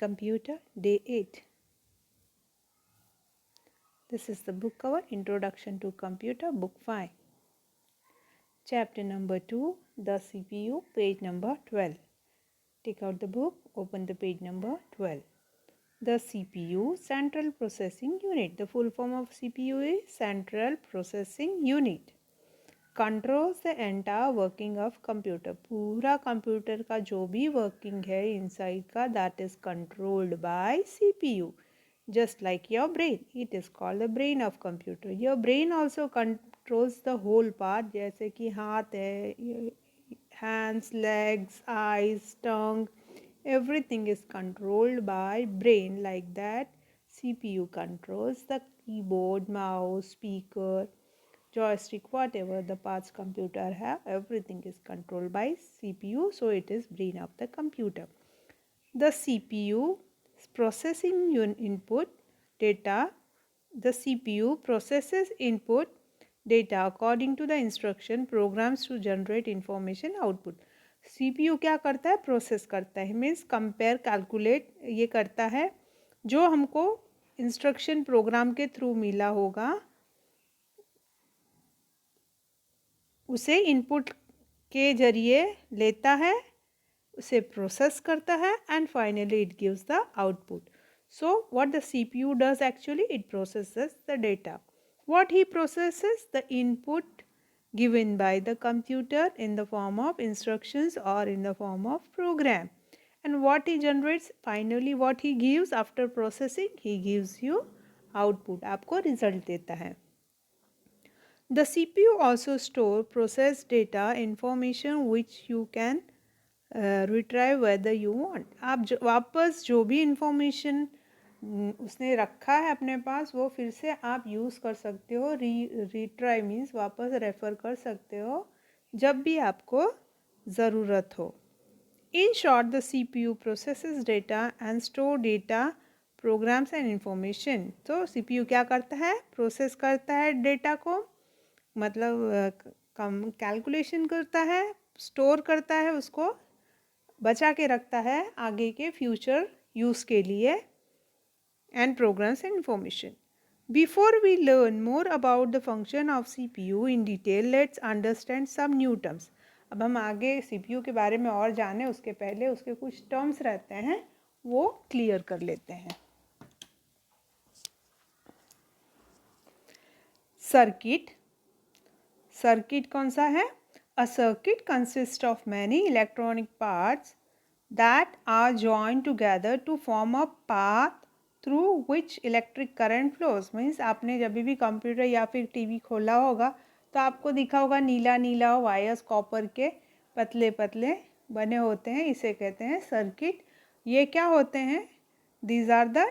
Computer, Day 8. This is the book cover, Introduction to Computer, Book 5. Chapter number 2, The CPU, page number 12. Take out the book, open the page number 12. The CPU, Central Processing Unit. The full form of CPU is Central Processing Unit. Controls the entire working of computer. पूरा computer का जो भी working है inside का, that is controlled by CPU. Just like your brain, it is called the brain of computer. Your brain also controls the whole part, जैसे कि हाथ है, hands, legs, eyes, tongue, everything is controlled by brain. Like that, CPU controls the keyboard, mouse, speaker, joystick, whatever the parts computer have, everything is controlled by CPU, so it is brain of the computer. The CPU processing input data. The CPU processes input data according to the instruction programs to generate information output. CPU क्या करता है? Process करता है, means compare, calculate ये करता है जो हमको इंस्ट्रक्शन प्रोग्राम के थ्रू मिला होगा, उसे इनपुट के जरिए लेता है, उसे प्रोसेस करता है and finally it gives the output. So what the CPU does actually, it processes the data. What he processes? The input given by the computer in the form of instructions or in the form of program. And what he generates, finally what he gives after processing, he gives you output. आपको result देता है. The CPU also store process data information which you can retrieve whether you want. आप वापस जो भी information उसने रखा है अपने पास वो फिर से आप यूज़ कर सकते हो. रिट्राई मीन्स वापस रेफ़र कर सकते हो जब भी आपको ज़रूरत हो. In short the CPU processes data and store data, programs and information. तो CPU क्या करता है? प्रोसेस करता है डेटा को, मतलब कैलकुलेशन करता है, स्टोर करता है, उसको बचा के रखता है आगे के फ्यूचर यूज़ के लिए, and programs and information. Before we learn more about the function of CPU in detail, let's understand some new terms. अब हम आगे CPU के बारे में और जाने उसके पहले उसके कुछ टर्म्स रहते हैं वो क्लियर कर लेते हैं. सर्किट. सर्किट कौन सा है? A circuit consists of many electronic parts that are joined together to form a path through which electric current flows. Means आपने जब भी कंप्यूटर या फिर टीवी खोला होगा तो आपको दिखा होगा नीला नीला वायर्स कॉपर के पतले पतले बने होते हैं, इसे कहते हैं सर्किट. ये क्या होते हैं? These are the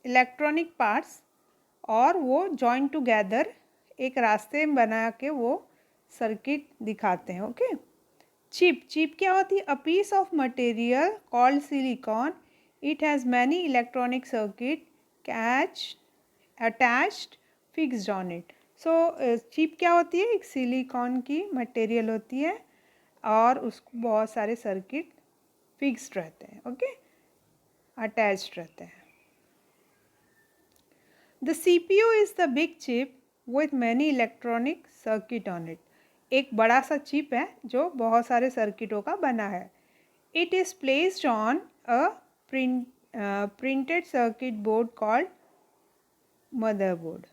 electronic parts, और वो जॉइन टुगेदर एक रास्ते में बना के वो सर्किट दिखाते हैं. ओके. चिप. चिप क्या होती है? A piece of material called silicon. It has many electronic circuit attached fixed on it. So chip क्या होती है? एक सिलिकॉन की मटेरियल होती है और उसको बहुत सारे सर्किट फिक्स्ड रहते हैं. ओके, अटैच्ड रहते हैं. The CPU is the big chip with many electronic circuit on it. एक बड़ा सा चिप है जो बहुत सारे सर्किटों का बना है. It is placed on a printed circuit board called motherboard.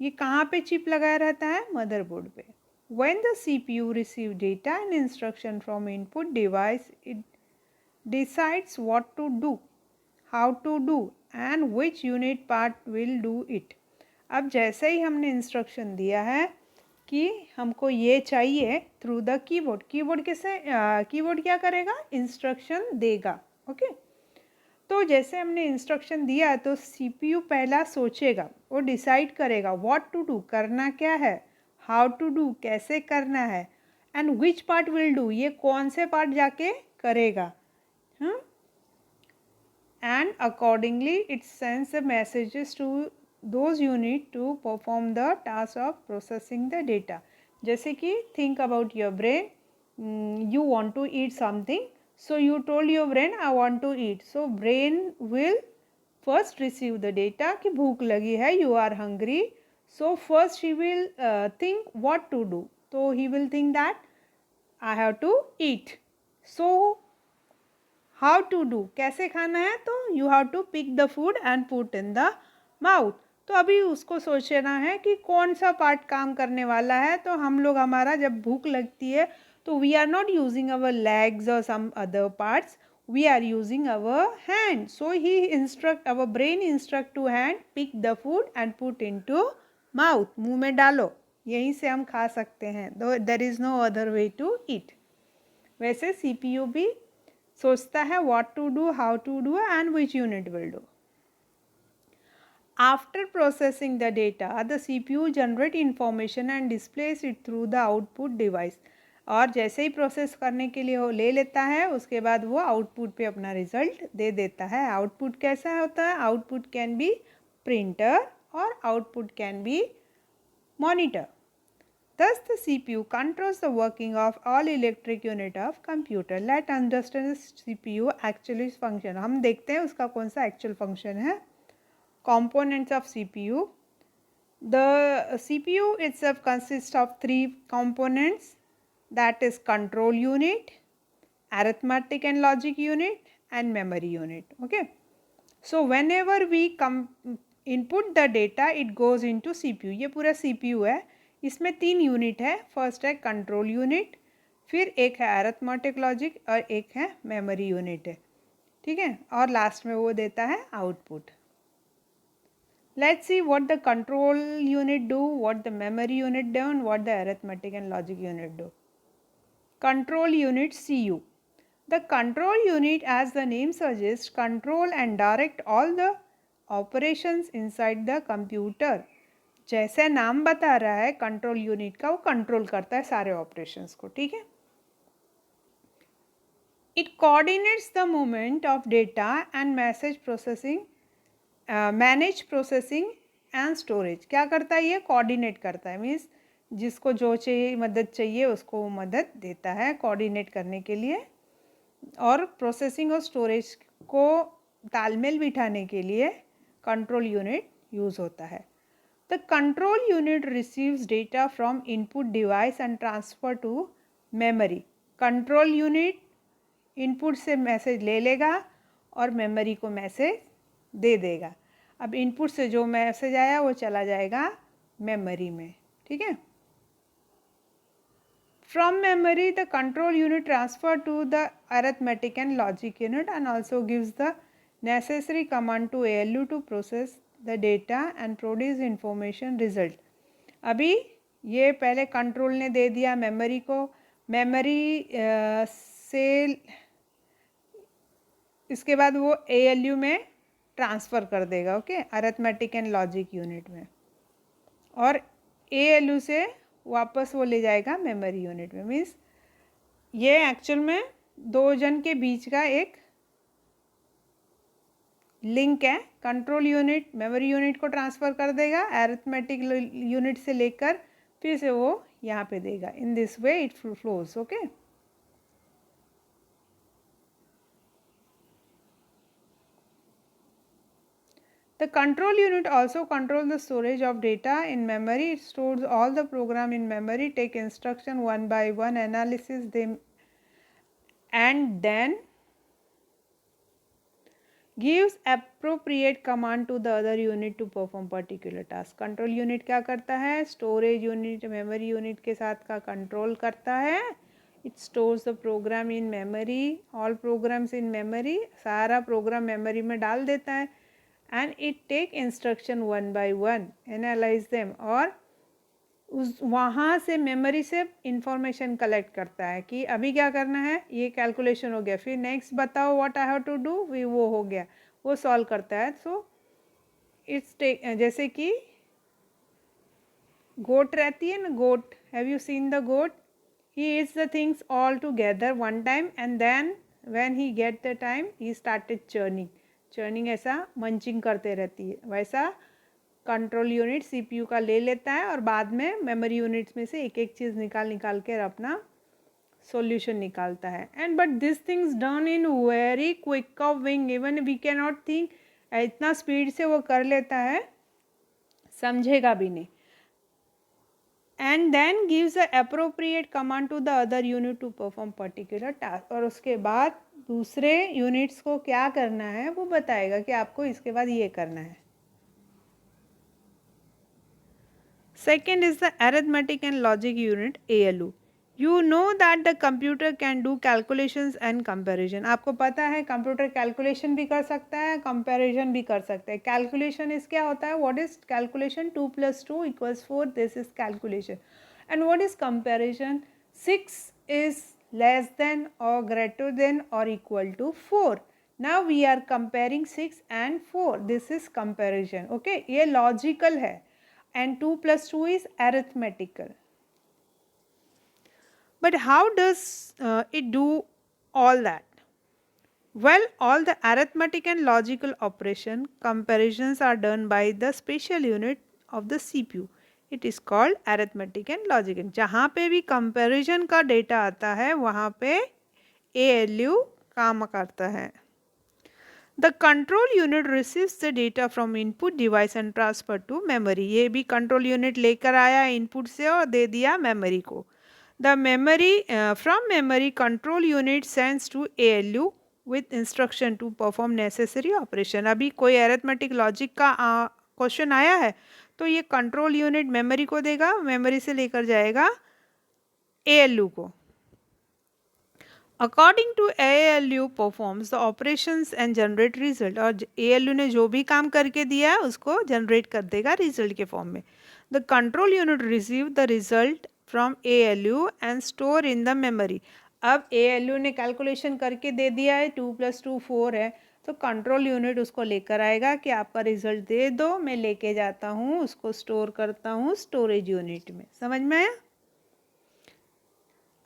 ये कहाँ पे चिप लगाया रहता है? मदरबोर्ड पे. When the CPU receive data and instruction from input device, it decides what to do, how to do and which unit part will do it. अब जैसे ही हमने इंस्ट्रक्शन दिया है कि हमको ये चाहिए थ्रू द कीबोर्ड. कीबोर्ड कैसे? कीबोर्ड क्या करेगा? इंस्ट्रक्शन देगा. ओके. तो जैसे हमने इंस्ट्रक्शन दिया है तो CPU पहला सोचेगा, वो डिसाइड करेगा व्हाट टू डू, करना क्या है, हाउ टू डू, कैसे करना है, and which part will do, ये कौन से पार्ट जाके करेगा. And accordingly it sends the messages to those unit to perform the task of processing the data. जैसे कि think about your brain. you want to eat something, so you told your brain I want to eat, so brain will first receive the data कि भूख लगी है, you are hungry, so first he will think what to do, so he will think that I have to eat. So how to do, कैसे खाना है, तो you have to pick the food and put in the mouth. तो अभी उसको सोचना है कि कौन सा पार्ट काम करने वाला है. तो हम लोग हमारा जब भूख लगती है तो we are not using our legs or some other parts, we are using our hand. So our brain instruct to hand, pick the food and put into mouth. मुंह में डालो, यहीं से हम खा सकते हैं. There is no other way to eat. वैसे CPU भी सोचता है what to do, how to do and which unit will do. After processing the data, the CPU generate information and displays it through the output device. और जैसे ही process करने के लिए वो ले लेता है, उसके बाद वो आउटपुट पे अपना रिजल्ट दे देता है. आउटपुट कैसा होता है? आउटपुट कैन बी प्रिंटर और output can be monitor. Thus, the CPU controls the working of all electric unit of computer. Let's understand the CPU actually function. हम देखते हैं उसका कौन सा actual function है. Components of CPU. The CPU itself consists of three components, that is control unit, arithmetic and logic unit and memory unit. Okay. So whenever we input the data, it goes into CPU. ये पूरा CPU है. इसमें 3 unit है. First है control unit, फिर एक है arithmetic logic और एक है मेमोरी यूनिट है. ठीक है. और लास्ट में वो देता है output. Let's see what the control unit do, what the memory unit do and what the arithmetic and logic unit do. Control unit CU. The control unit, as the name suggests, control and direct all the operations inside the computer. जैसे नाम बता रहा है control unit का, वो control करता है सारे ऑपरेशंस को. ठीक है. It coordinates the movement of data and message processing, manage processing and storage. क्या करता है? ये कोऑर्डिनेट करता है. मीन्स जिसको जो चाहिए, मदद चाहिए, उसको वो मदद देता है कोऑर्डिनेट करने के लिए. और प्रोसेसिंग और स्टोरेज को तालमेल बिठाने के लिए कंट्रोल यूनिट यूज़ होता है. The control unit receives data from input device and transfer to memory. Control unit input से मैसेज ले लेगा और मेमोरी को मैसेज दे देगा. अब इनपुट से जो मैसेज आया वो चला जाएगा मेमोरी में. ठीक है. From memory, the control unit transfer to the arithmetic and logic unit and also gives the necessary command to ALU to process the data and produce information result. अभी ये पहले कंट्रोल ने दे दिया मेमोरी को, memory से इसके बाद वो ALU में ट्रांसफ़र कर देगा. Okay. Arithmetic and logic unit में, और ALU से वापस वो ले जाएगा मेमोरी यूनिट में. मीन्स ये एक्चुअल में दो जन के बीच का एक लिंक है. कंट्रोल यूनिट मेमोरी यूनिट को ट्रांसफ़र कर देगा अरिथमेटिक यूनिट से लेकर, फिर से वो यहाँ पे देगा. In this way it flows. Okay. The control unit also controls the storage of data in memory. It stores all the program in memory, take instruction one by one, analysis them, and then gives appropriate command to the other unit to perform particular task. Control unit क्या करता है? Storage unit memory unit के साथ का control करता है. It stores the program in memory, all programs in memory, सारा program memory में डाल देता है. And it take instruction one by one, analyze them, और उस वहाँ से मेमोरी से इंफॉर्मेशन कलेक्ट करता है कि अभी क्या करना है. ये कैलकुलेशन हो गया, फिर नेक्स्ट बताओ what I have to do, वो हो गया, वो सॉल्व करता है. सो इट्स जैसे कि गोट रहती है ना, goat, have you seen the goat? He it's the things all together one time and then when he get the time he started churning. Churning ऐसा मंचिंग करते रहती है. वैसा कंट्रोल यूनिट CPU का ले लेता है और बाद में मेमोरी यूनिट्स में से एक एक चीज़ निकाल के अपना सॉल्यूशन निकालता है. And but this things done in very quick of wing, even we can not think. इतना स्पीड से वो कर लेता है, समझेगा भी नहीं. And then gives a appropriate command to the other unit to perform particular task. और उसके बाद दूसरे यूनिट्स को क्या करना है वो बताएगा कि आपको इसके बाद ये करना है. Second is the arithmetic and logic unit, ALU. You know that the computer can do calculations and comparison. आपको पता है कंप्यूटर कैलकुलेशन भी कर सकता है, कंपैरिजन भी कर सकता है. कैलकुलेशन इस क्या होता है? What is calculation? 2 + 2 = 4. This is calculation. And what is comparison? 6 is less than or greater than or equal to 4. Now we are comparing 6 and 4. This is comparison. Okay, ये logical है. And 2 + 2 is arithmetical. But how does it do all that? Well, all the arithmetic and logical operation comparisons are done by the special unit of the CPU. It is called arithmetic and logic. जहाँ पे भी comparison का data आता है वहाँ पे ALU काम करता है. The control unit receives the data from input device and transfer to memory. ये भी control unit लेकर आया input से और दे दिया memory को. The memory from memory control unit sends to ALU with instruction to perform necessary operation. अभी कोई arithmetic logic का क्वेश्चन आया है तो ये कंट्रोल यूनिट मेमोरी को देगा, मेमोरी से लेकर जाएगा ALU को. According to ALU performs the operations and generate result. और ALU ने जो भी काम करके दिया है उसको जनरेट कर देगा रिजल्ट के फॉर्म में. The control unit receive the result from ALU and store in the memory. अब ALU ने कैलकुलेशन करके दे दिया है 2 + 2 4 है, तो कंट्रोल यूनिट उसको लेकर आएगा कि आपका रिजल्ट दे दो, मैं लेके जाता हूँ, उसको स्टोर करता हूँ स्टोरेज यूनिट में. समझ में आया?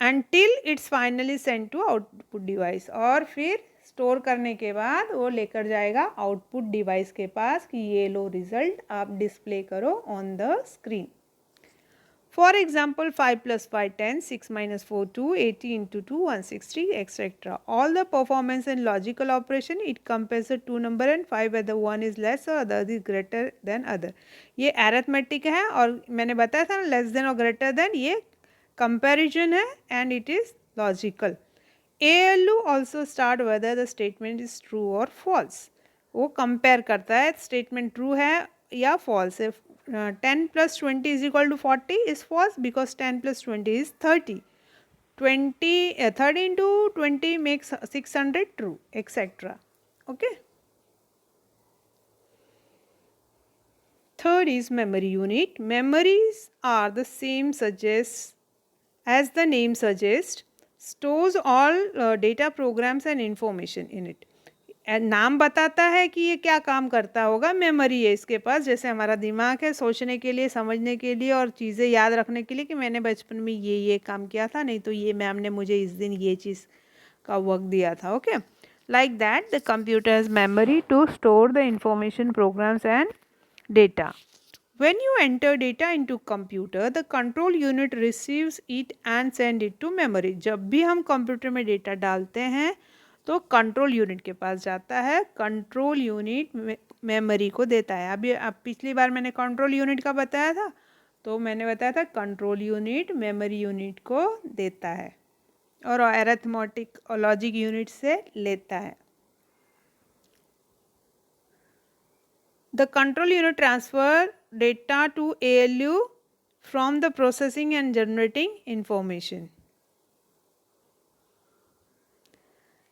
Until it's finally sent to output device. और फिर स्टोर करने के बाद वो लेकर जाएगा आउटपुट डिवाइस के पास कि ये लो रिजल्ट आप डिस्प्ले करो on the screen. For example 5 + 5 10, 6 - 4 2, 80 × 2 160 etc. All the performance and logical operation it compares the two number and 5 whether one is less or other is greater than other. ये arithmetic है और मैंने बताया था ना less than और greater than ये comparison है and it is logical. ALU also start whether the statement is true or false. वो compare करता है statement true है या false है. 10 + 20 = 40 is false because 10 + 20 is 30. 30 × 20 makes 600 true, etc. Okay. Third is memory unit. Memories are the same as the name suggests, stores all data programs and information in it. नाम बताता है कि ये क्या काम करता होगा. मेमोरी है इसके पास, जैसे हमारा दिमाग है सोचने के लिए, समझने के लिए और चीज़ें याद रखने के लिए कि मैंने बचपन में ये काम किया था, नहीं तो ये मैम ने मुझे इस दिन ये चीज़ का वर्क दिया था. Okay, like that the computer has memory to store the information, programs and data. When you enter data into computer, the control unit receives it and send it to memory. जब भी हम computer में data डालते हैं तो control unit के पास जाता है, कंट्रोल यूनिट मेमोरी को देता है. अभी अब पिछली बार मैंने कंट्रोल यूनिट का बताया था, तो मैंने बताया था कंट्रोल यूनिट मेमोरी यूनिट को देता है और अरिथमेटिक और लॉजिक यूनिट से लेता है. The control unit transfer data to ALU from the processing and generating information.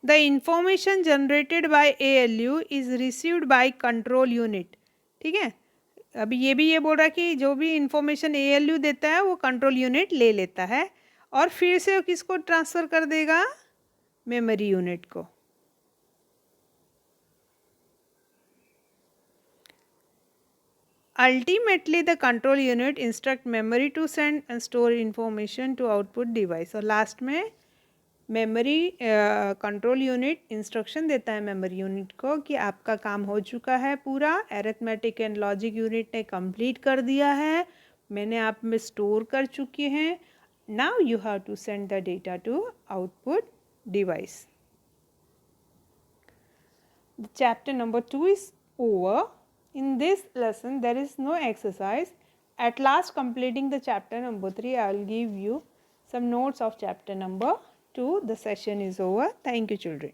The information generated by ALU is received by control unit. ठीक है, अभी ये बोल रहा है कि जो भी इंफॉर्मेशन ALU देता है वो कंट्रोल यूनिट ले लेता है और फिर से किसको ट्रांसफ़र कर देगा? मेमोरी यूनिट को. Ultimately, the control unit instruct memory to send and store information to output device. और लास्ट में मेमोरी कंट्रोल यूनिट इंस्ट्रक्शन देता है मेमोरी यूनिट को कि आपका काम हो चुका है पूरा, अरिथमेटिक एंड लॉजिक यूनिट ने कंप्लीट कर दिया है, मैंने आप में स्टोर कर चुकी हैं, Now you have to send the data to output device. The chapter number 2 is over. In this lesson there is no exercise. At last, completing the chapter number 3, I will give you some notes of chapter number 2. The session is over. Thank you, children.